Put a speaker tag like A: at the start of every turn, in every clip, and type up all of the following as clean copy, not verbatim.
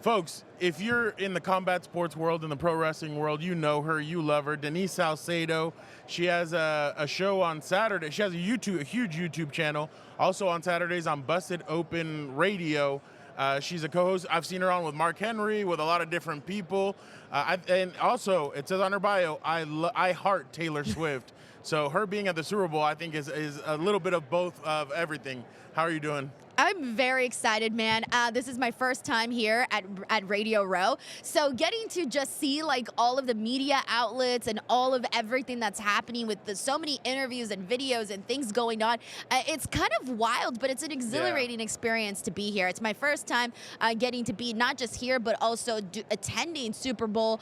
A: Folks, if you're in the combat sports world, in the pro wrestling world, you know her, you love her, Denise Salcedo. She has a show on Saturday. She has a huge YouTube channel. Also on Saturdays on Busted Open Radio. She's a co-host. I've seen her on with Mark Henry, with a lot of different people. And also, it says on her bio, I heart Taylor Swift. So her being at the Super Bowl, I think, is a little bit of both of everything. How are you doing?
B: I'm very excited, man. This is my first time here at Radio Row. So getting to just see like all of the media outlets and all of everything that's happening with so many interviews and videos and things going on, it's kind of wild, but it's an exhilarating experience to be here. It's my first time getting to be not just here, but also attending Super Bowl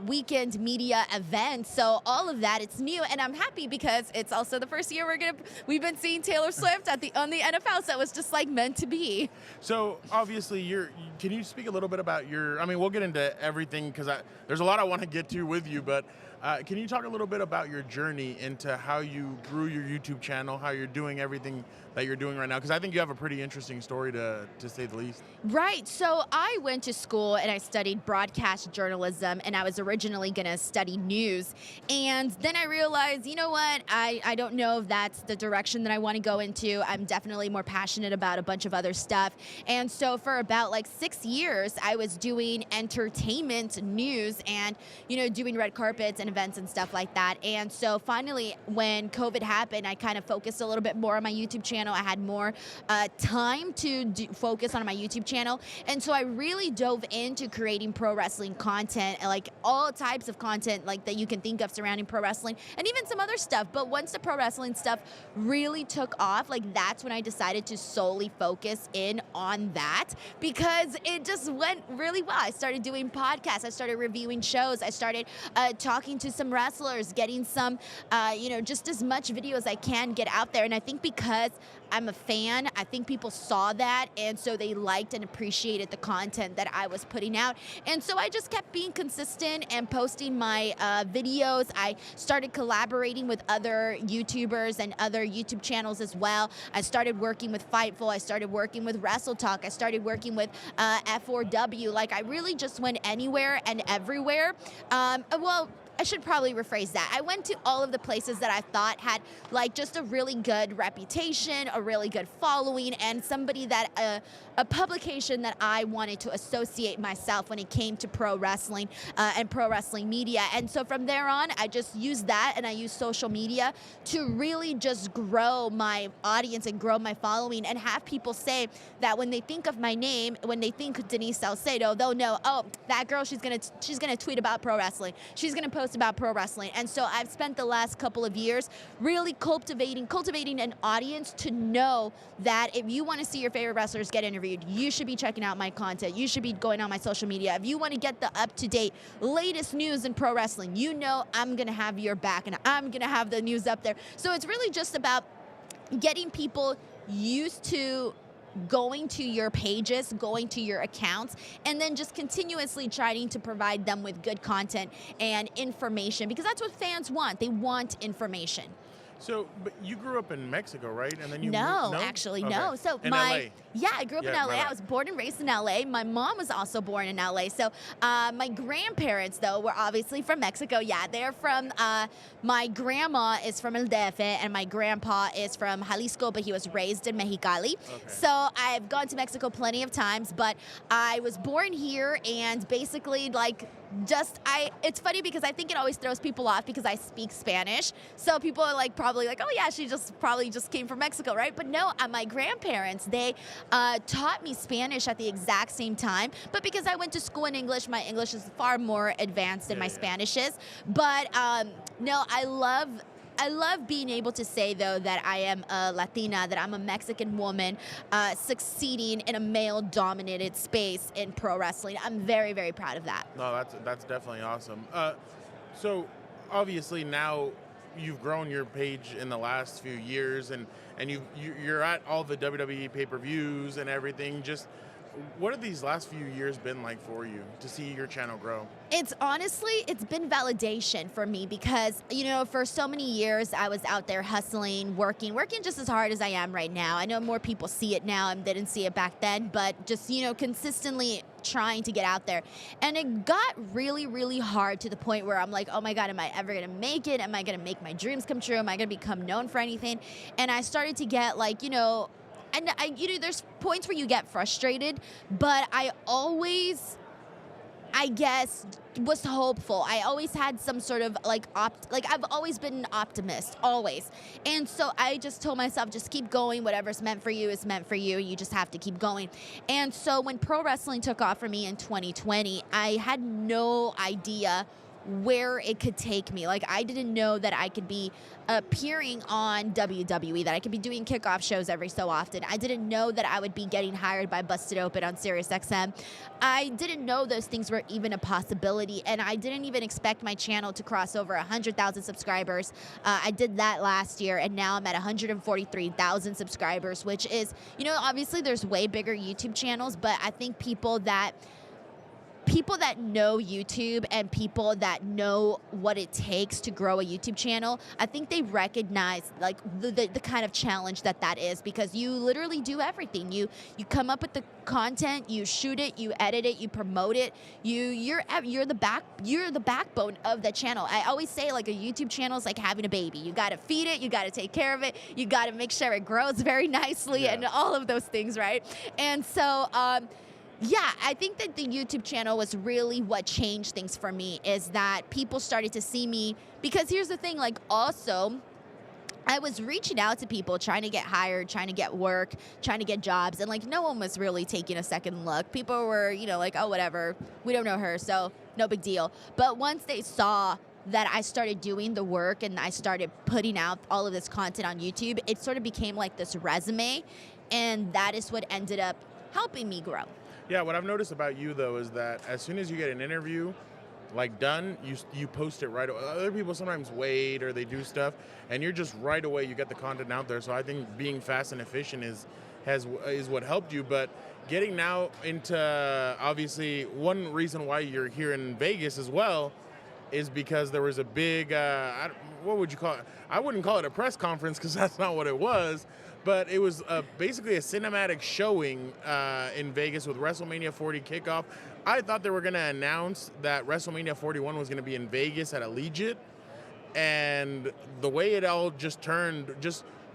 B: weekend media events. So all of that, it's new, and I'm happy because it's also the first year we've been seeing Taylor Swift on the NFL. So it was just like meant to be.
A: So obviously can you speak a little bit about we'll get into everything because there's a lot I want to get to with you, but can you talk a little bit about your journey into how you grew your YouTube channel, how you're doing everything that you're doing right now? Because I think you have a pretty interesting story to say the least.
B: Right. So I went to school and I studied broadcast journalism, and I was originally going to study news. And then I realized, you know what? I don't know if that's the direction that I want to go into. I'm definitely more passionate about a bunch of other stuff. And so for about like 6 years, I was doing entertainment news and, doing red carpets and events and stuff like that. And so finally, when COVID happened, I kind of focused a little bit more on my YouTube channel. I had more time to focus on my YouTube channel. And so I really dove into creating pro wrestling content, like all types of content like that you can think of surrounding pro wrestling and even some other stuff. But once the pro wrestling stuff really took off, like that's when I decided to solely focus in on that because it just went really well. I started doing podcasts. I started reviewing shows. I started talking to some wrestlers, getting some, just as much video as I can get out there. And I think because I'm a fan, I think people saw that, and so they liked and appreciated the content that I was putting out. And so I just kept being consistent and posting my videos. I started collaborating with other YouTubers and other YouTube channels as well. I started working with Fightful. I started working with Wrestle Talk. I started working with F4W. Like, I really just went anywhere and everywhere. I should probably rephrase that. I went to all of the places that I thought had like just a really good reputation, a really good following, and somebody that a publication that I wanted to associate myself when it came to pro wrestling and pro wrestling media. And so from there on, I just used that, and I used social media to really just grow my audience and grow my following, and have people say that when they think of my name, when they think Denise Salcedo, they'll know, oh, that girl, she's gonna tweet about pro wrestling. She's gonna post about pro wrestling. And so I've spent the last couple of years really cultivating an audience to know that if you want to see your favorite wrestlers get interviewed, you should be checking out my content. You should be going on my social media. If you want to get the up-to-date latest news in pro wrestling, I'm going to have your back, and I'm going to have the news up there. So it's really just about getting people used to going to your pages, going to your accounts, and then just continuously trying to provide them with good content and information, because that's what fans want. They want information.
A: So, but you grew up in Mexico, right? And then you
B: No,
A: moved,
B: actually,
A: okay.
B: no. So
A: in LA.
B: Yeah, I grew up in LA.
A: right.
B: I was born and raised in LA. My mom was also born in LA. So my grandparents, though, were obviously from Mexico. Yeah, they're from, my grandma is from El DF, and my grandpa is from Jalisco, but he was raised in Mexicali. Okay. So I've gone to Mexico plenty of times, but I was born here, and basically, like, it's funny because I think it always throws people off because I speak Spanish. So people are like, probably like, oh yeah, she probably just came from Mexico, right? But no, my grandparents, they taught me Spanish at the exact same time. But because I went to school in English, my English is far more advanced than my Spanish is. But no, I love being able to say, though, that I am a Latina, that I'm a Mexican woman succeeding in a male-dominated space in pro wrestling. I'm very, very proud of that.
A: No, that's definitely awesome. So obviously now you've grown your page in the last few years, and you're at all the WWE pay-per-views and everything. Just What have these last few years been like for you to see your channel grow?
B: It's been validation for me because, for so many years I was out there hustling, working just as hard as I am right now. I know more people see it now and didn't see it back then, but just, consistently trying to get out there. And it got really, really hard to the point where I'm like, oh my God, am I ever going to make it? Am I going to make my dreams come true? Am I going to become known for anything? And I started to get and there's points where you get frustrated, but I always, I guess, was hopeful. I always had some sort of I've always been an optimist, always. And so I just told myself, just keep going. Whatever's meant for you is meant for you. You just have to keep going. And so when pro wrestling took off for me in 2020, I had no idea where it could take me. I didn't know that I could be appearing on WWE, that I could be doing kickoff shows every so often. I didn't know that I would be getting hired by Busted Open on SiriusXM. I didn't know those things were even a possibility, and I didn't even expect my channel to cross over 100,000 subscribers. I did that last year, and now I'm at 143,000 subscribers, which is, obviously there's way bigger YouTube channels, but I think people that know YouTube and people that know what it takes to grow a YouTube channel, I think they recognize the kind of challenge that is, because you literally do everything. You come up with the content, you shoot it, you edit it, you promote it. You're the backbone of the channel. I always say a YouTube channel is like having a baby. You got to feed it, you got to take care of it, you got to make sure it grows very nicely, and all of those things, right? And so yeah, I think that the YouTube channel was really what changed things for me, is that people started to see me, because here's the thing, also, I was reaching out to people, trying to get hired, trying to get work, trying to get jobs, and no one was really taking a second look. People were, oh, whatever, we don't know her, so no big deal. But once they saw that I started doing the work and I started putting out all of this content on YouTube, it sort of became like this resume, and that is what ended up helping me grow.
A: Yeah, what I've noticed about you, though, is that as soon as you get an interview, done, you post it right away. Other people sometimes wait or they do stuff, and you're just right away, you get the content out there. So I think being fast and efficient is what helped you. But getting now into, obviously, one reason why you're here in Vegas as well is because there was a big, what would you call it? I wouldn't call it a press conference, because that's not what it was. But it was basically a cinematic showing in Vegas with WrestleMania 40 kickoff. I thought they were going to announce that WrestleMania 41 was going to be in Vegas at Allegiant. And the way it all just turned,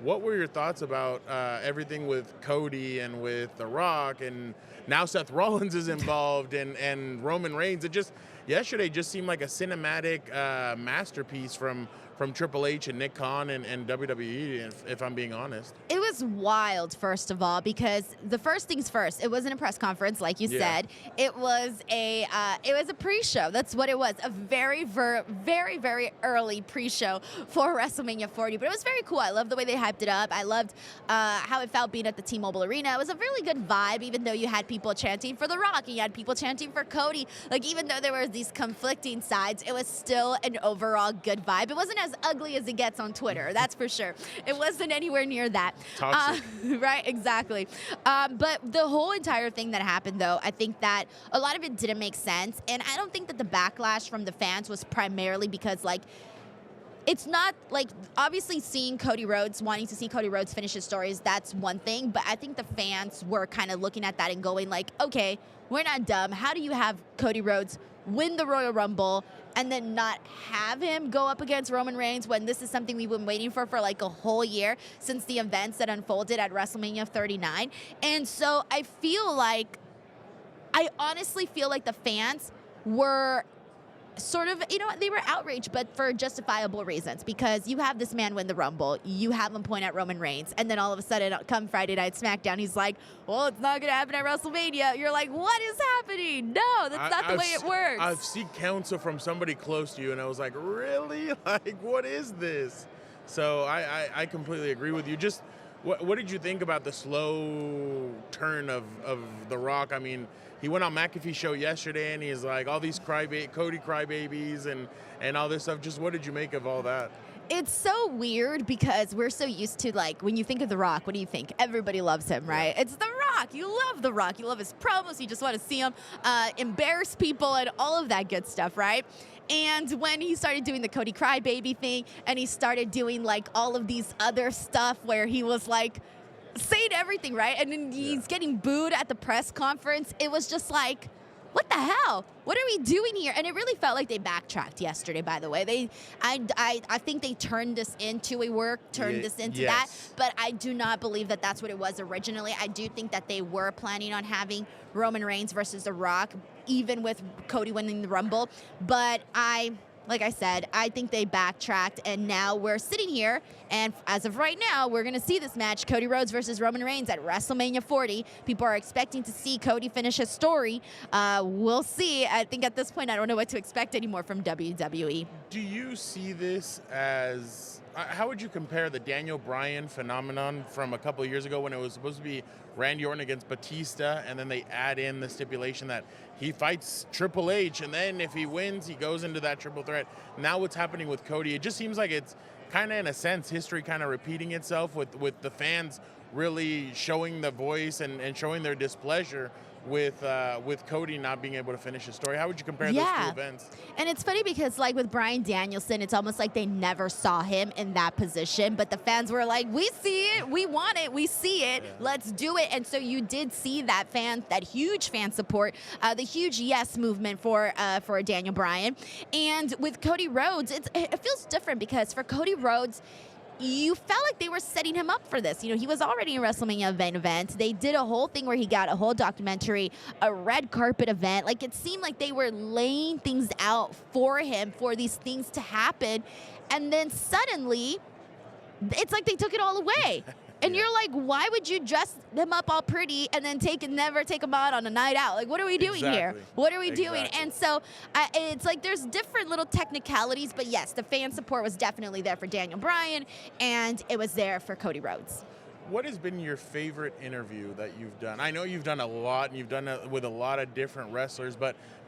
A: what were your thoughts about everything with Cody and with The Rock, and now Seth Rollins is involved, and Roman Reigns? Yesterday just seemed like a cinematic masterpiece from Triple H and Nick Khan and WWE, if I'm being honest.
B: It was wild, first of all, because the first things first, it wasn't a press conference, like you said. It was a pre-show. That's what it was. A very, very, very early pre-show for WrestleMania 40. But it was very cool. I loved the way they hyped it up. I loved how it felt being at the T-Mobile Arena. It was a really good vibe, even though you had people chanting for The Rock and you had people chanting for Cody. Even though there were these conflicting sides, it was still an overall good vibe. It wasn't as ugly as it gets on Twitter, that's for sure. It wasn't anywhere near that.
A: Toxic.
B: Right, exactly. But the whole entire thing that happened, though, I think that a lot of it didn't make sense. And I don't think that the backlash from the fans was primarily because, it's not obviously wanting to see Cody Rhodes finish his stories, that's one thing. But I think the fans were kind of looking at that and going okay, we're not dumb. How do you have Cody Rhodes win the Royal Rumble and then not have him go up against Roman Reigns, when this is something we've been waiting for a whole year since the events that unfolded at WrestleMania 39? And so I honestly feel like the fans were sort of, they were outraged, but for justifiable reasons, because you have this man win the Rumble, you have him point at Roman Reigns, and then all of a sudden, come Friday Night SmackDown, he's like, well, it's not going to happen at WrestleMania. You're like, what is happening? No, that's not the way it works.
A: I've seen counsel from somebody close to you, and I was like, really? What is this? So I completely agree with you. Just, what did you think about the slow turn of The Rock? I mean, he went on McAfee's show yesterday, and he's like, all these Cody crybabies and all this stuff. Just what did you make of all that?
B: It's so weird because we're so used to, like, when you think of The Rock, what do you think? Everybody loves him, right? It's The Rock. You love The Rock. You love his promos. You just want to see him embarrass people and all of that good stuff, right? And when he started doing the Cody Crybaby thing and he started doing, like, all of these other stuff where he was, like, saying everything, right? And then he's getting booed at the press conference. It was just like, what the hell? What are we doing here? And it really felt like they backtracked yesterday, by the way. I think they turned this into a work, turned this into that, but I do not believe that that's what it was originally. I do think that they were planning on having Roman Reigns versus The Rock, even with Cody winning the Rumble, but like I said, I think they backtracked, and now we're sitting here, and as of right now, we're going to see this match, Cody Rhodes versus Roman Reigns at WrestleMania 40. People are expecting to see Cody finish his story. We'll see. I think at this point, I don't know what to expect anymore from WWE.
A: Do you see this as, how would you compare the Daniel Bryan phenomenon from a couple of years ago when it was supposed to be Randy Orton against Batista, and then they add in the stipulation that he fights Triple H, and then if he wins, he goes into that triple threat. Now what's happening with Cody, it just seems like it's kind of, in a sense, history kind of repeating itself with the fans really showing the voice and showing their displeasure with Cody not being able to finish his story. How would you compare those two events?
B: And it's funny because, like, with Bryan Danielson, it's almost like they never saw him in that position, but the fans were like, we see it, we want it, we see it, let's do it. And so you did see that huge fan support, the huge yes movement for Daniel Bryan. And with Cody Rhodes, it feels different because for Cody Rhodes, you felt like they were setting him up for this. You know, he was already in WrestleMania main event. They did a whole thing where he got a whole documentary, a red carpet event. Like, it seemed like they were laying things out for him for these things to happen. And then suddenly, it's like they took it all away. And you're like, why would you dress them up all pretty and then never take them out on a night out? Like, what are we doing here? What are we doing? And so it's like there's different little technicalities, but yes, the fan support was definitely there for Daniel Bryan, and it was there for Cody Rhodes.
A: What has been your favorite interview that you've done? I know you've done a lot, and you've done it with a lot of different wrestlers,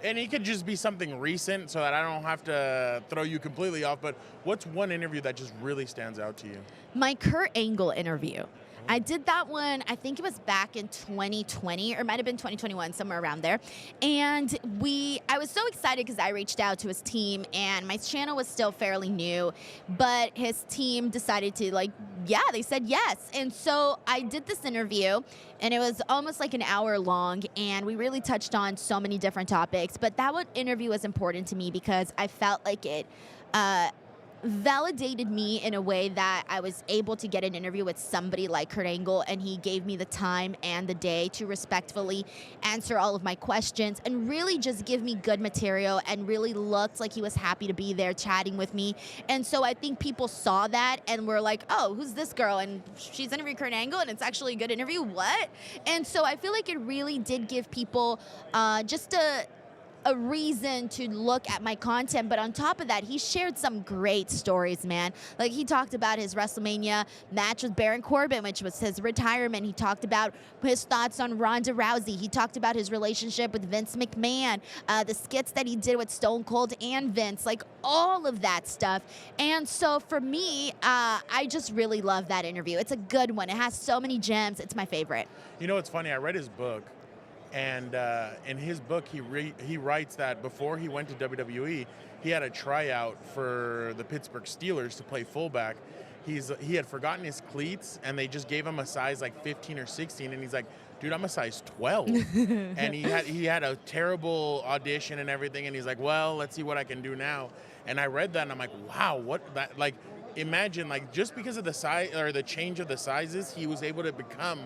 A: and it could just be something recent so that I don't have to throw you completely off, but what's one interview that just really stands out to you?
B: My Kurt Angle interview. I did that one, I think it was back in 2020, or it might have been 2021, somewhere around there. And I was so excited because I reached out to his team, and my channel was still fairly new, but his team decided to, they said yes. And so I did this interview, and it was almost like an hour long, and we really touched on so many different topics. But that one interview was important to me because I felt like it validated me in a way that I was able to get an interview with somebody like Kurt Angle, and he gave me the time and the day to respectfully answer all of my questions and really just give me good material, and really looked like he was happy to be there chatting with me. And so I think people saw that and were like, oh, who's this girl? And she's interviewed Kurt Angle and it's actually a good interview? What? And so I feel like it really did give people just a reason to look at my content. But on top of that, he shared some great stories, man. Like, he talked about his WrestleMania match with Baron Corbin, which was his retirement. He talked about his thoughts on Ronda Rousey. He talked about his relationship with Vince McMahon, the skits that he did with Stone Cold and Vince, like all of that stuff. And so for me, I just really love that interview. It's a good one. It has so many gems. It's my favorite.
A: You know, it's funny. I read his book. And in his book, he writes that before he went to WWE, he had a tryout for the Pittsburgh Steelers to play fullback. He had forgotten his cleats, and they just gave him a size like 15 or 16, and he's like, dude, I'm a size 12. And he had a terrible audition and everything, and he's like, well, let's see what I can do now. And I read that, and I'm like, wow, imagine, like, just because of the size or the change of the sizes, he was able to become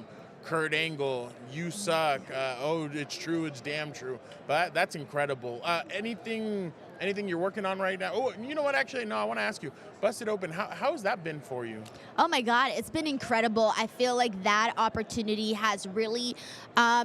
A: Kurt Angle, you suck. Oh, it's true. It's damn true. But that's incredible. Anything you're working on right now? Oh, you know what? Actually, no, I want to ask you. Busted Open, how's that been for you?
B: Oh, my God. It's been incredible. I feel like that opportunity has really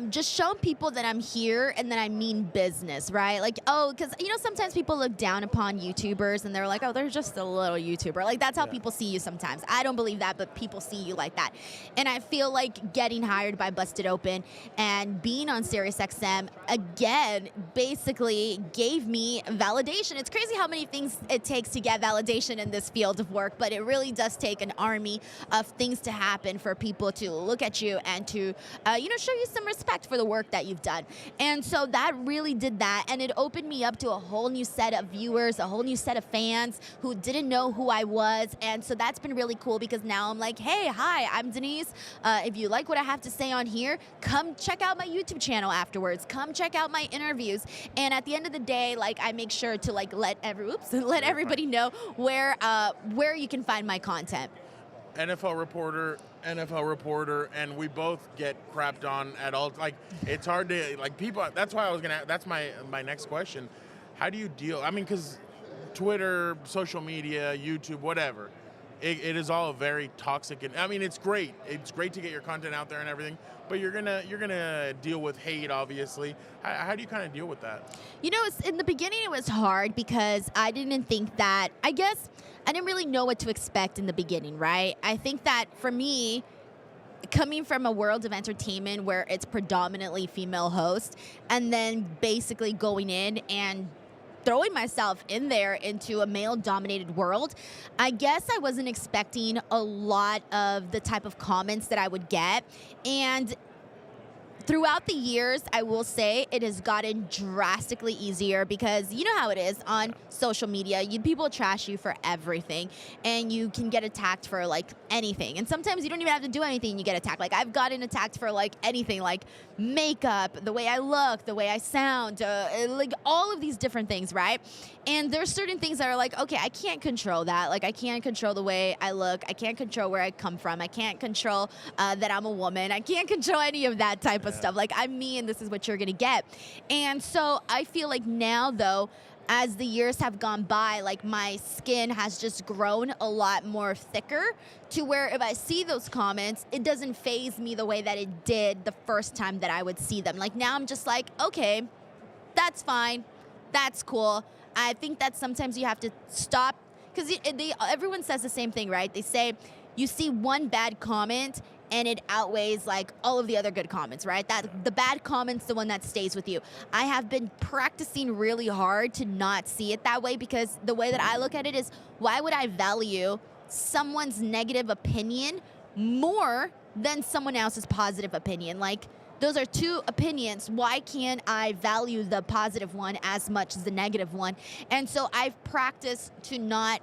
B: just shown people that I'm here and that I mean business, right? Like, because, sometimes people look down upon YouTubers and they're like, oh, they're just a little YouTuber. Like, that's how people see you sometimes. I don't believe that, but people see you like that. And I feel like getting hired by Busted Open and being on SiriusXM, again, basically gave me validation. It's crazy how many things it takes to get validation in this this field of work, but it really does take an army of things to happen for people to look at you and to, show you some respect for the work that you've done. And so that really did that, and it opened me up to a whole new set of viewers, a whole new set of fans who didn't know who I was. And so that's been really cool, because now I'm like, hey, hi, I'm Denise. If you like what I have to say on here, come check out my YouTube channel afterwards. Come check out my interviews. And at the end of the day, like, I make sure to like let everybody know where you can find my content.
A: NFL reporter, and we both get crapped on at all. Like, it's hard to, like, people, that's why that's my next question. How do you deal? I mean, because Twitter, social media, YouTube, whatever, it is all very toxic. And I mean, it's great. It's great to get your content out there and everything, but you're gonna deal with hate, obviously. How do you kind of deal with that?
B: In the beginning it was hard, because I didn't think that, I guess I didn't really know what to expect in the beginning, right? I think that for me, coming from a world of entertainment where it's predominantly female hosts, and then basically going in and throwing myself in there into a male-dominated world, I guess I wasn't expecting a lot of the type of comments that I would get. And throughout the years, I will say it has gotten drastically easier, because you know how it is on social media. People trash you for everything, and you can get attacked for like anything. And sometimes you don't even have to do anything, you get attacked. Like, I've gotten attacked for like anything, like makeup, the way I look, the way I sound, like all of these different things, right? And there's certain things that are like, okay, I can't control that. Like, I can't control the way I look. I can't control where I come from. I can't control that I'm a woman. I can't control any of that type of stuff. Like, I'm me, and this is what you're gonna get. And so I feel like now, though, as the years have gone by, like, my skin has just grown a lot more thicker, to where if I see those comments, it doesn't faze me the way that it did the first time that I would see them. Like, now I'm just like, okay, that's fine, that's cool. I think that sometimes you have to stop, because everyone says the same thing, right? They say you see one bad comment and it outweighs like all of the other good comments, right? That the bad comment's the one that stays with you. I have been practicing really hard to not see it that way, because the way that I look at it is, why would I value someone's negative opinion more than someone else's positive opinion? Like, those are two opinions. Why can't I value the positive one as much as the negative one? And so I've practiced to not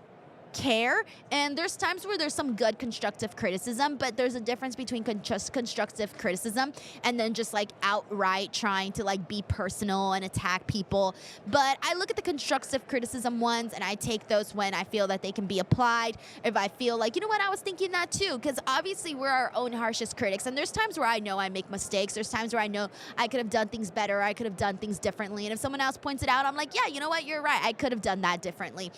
B: care. And there's times where there's some good constructive criticism, but there's a difference between just constructive criticism and then just like outright trying to like be personal and attack people. But I look at the constructive criticism ones, and I take those when I feel that they can be applied. If I feel like, you know what, I was thinking that too, because obviously we're our own harshest critics, and there's times where I know I make mistakes. There's times where I know I could have done things better, I could have done things differently, and if someone else points it out, I'm like, yeah, you know what, you're right, I could have done that differently.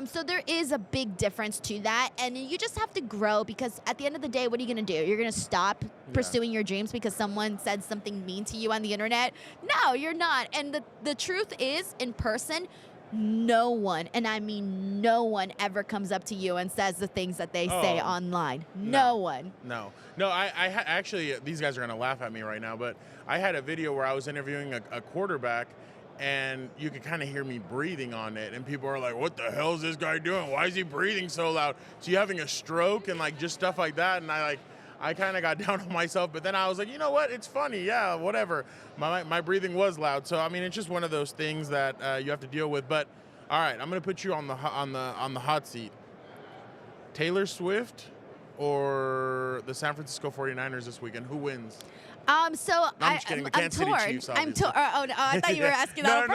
B: So there is a big difference to that, and you just have to grow, because at the end of the day, what are you going to do? You're going to stop pursuing your dreams because someone said something mean to you on the internet? No, you're not. And the truth is, in person, no one, and I mean no one, ever comes up to you and says the things that they say online. No one.
A: No, actually, these guys are going to laugh at me right now, but I had a video where I was interviewing a quarterback, and you could kind of hear me breathing on it, and people are like, what the hell is this guy doing? Why is he breathing so loud? Is he having a stroke? And like just stuff like that. And I kind of got down on myself, but then I was like, you know what? It's funny. Yeah, whatever. My breathing was loud. So, I mean, it's just one of those things that you have to deal with. But all right, I'm going to put you on the hot seat. Taylor Swift or the San Francisco 49ers this weekend? Who wins?
B: I'm
A: kidding. The Kansas City Chiefs,
B: I'm torn. Oh, no, I thought you were asking that.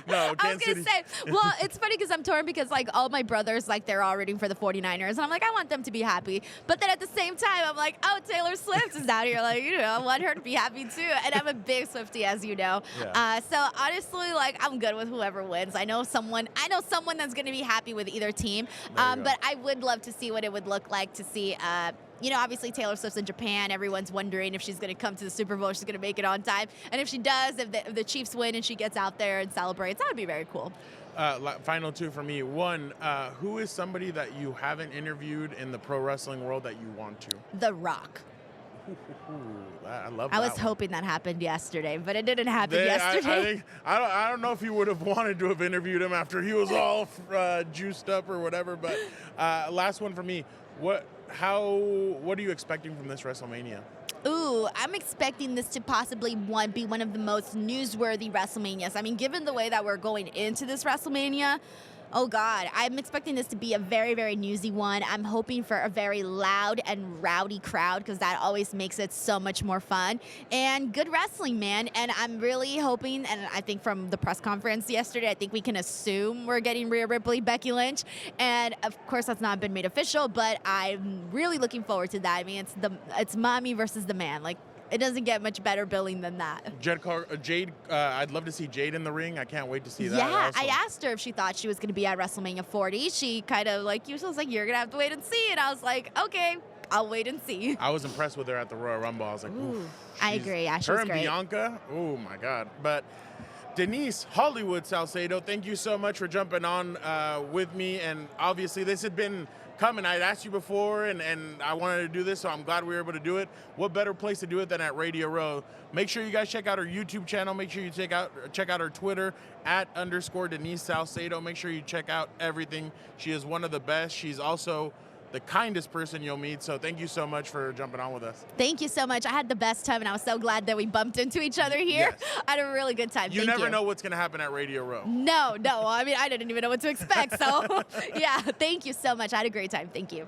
A: No,
B: I was gonna say. Well, it's funny because I'm torn, because like all my brothers, like they're all rooting for the 49ers, and I'm like, I want them to be happy. But then at the same time, I'm like, oh, Taylor Swift is out here, like, you know, I want her to be happy too. And I'm a big Swiftie, as you know. Yeah. So honestly, like, I'm good with whoever wins. I know someone that's gonna be happy with either team. But I would love to see what it would look like to see. You know, obviously Taylor Swift's in Japan. Everyone's wondering if she's going to come to the Super Bowl, if she's going to make it on time. And if she does, if the Chiefs win and she gets out there and celebrates, that would be very cool.
A: Final two for me. One, who is somebody that you haven't interviewed in the pro wrestling world that you want to?
B: The Rock.
A: I love
B: I
A: that
B: was
A: one.
B: hoping that happened yesterday, but it didn't happen yesterday.
A: I don't know if he would have wanted to have interviewed him after he was all juiced up or whatever. But last one for me. What are you expecting from this WrestleMania?
B: Ooh, I'm expecting this to possibly be one of the most newsworthy WrestleManias. I mean, given the way that we're going into this WrestleMania, oh God, I'm expecting this to be a very, very newsy one. I'm hoping for a very loud and rowdy crowd because that always makes it so much more fun. And good wrestling, man. And I'm really hoping, and I think from the press conference yesterday, I think we can assume we're getting Rhea Ripley, Becky Lynch. And of course, that's not been made official, but I'm really looking forward to that. I mean, it's mommy versus the man. Like, it doesn't get much better billing than that.
A: Jade, I'd love to see Jade in the ring. I can't wait to see that.
B: Yeah,
A: also.
B: I asked her if she thought she was going to be at WrestleMania 40. She kind of she was like, you're going to have to wait and see. And I was like, okay, I'll wait and see.
A: I was impressed with her at the Royal Rumble. I was like, ooh.
B: I agree. Yeah, she
A: her
B: was
A: and
B: great.
A: Bianca, oh my God. But Denise Hollywood Salcedo, thank you so much for jumping on with me. And obviously this had been coming. I'd asked you before, and I wanted to do this, so I'm glad we were able to do it. What better place to do it than at Radio Row? Make sure you guys check out our YouTube channel. Make sure you check out our Twitter @ Denise Salcedo. Make sure you check out everything. She is one of the best. She's also the kindest person you'll meet. So thank you so much for jumping on with us.
B: Thank you so much. I had the best time, and I was so glad that we bumped into each other here.
A: Yes.
B: I had a really good time.
A: You never know what's going to happen at Radio Row.
B: No. I mean, I didn't even know what to expect. So, yeah, thank you so much. I had a great time. Thank you.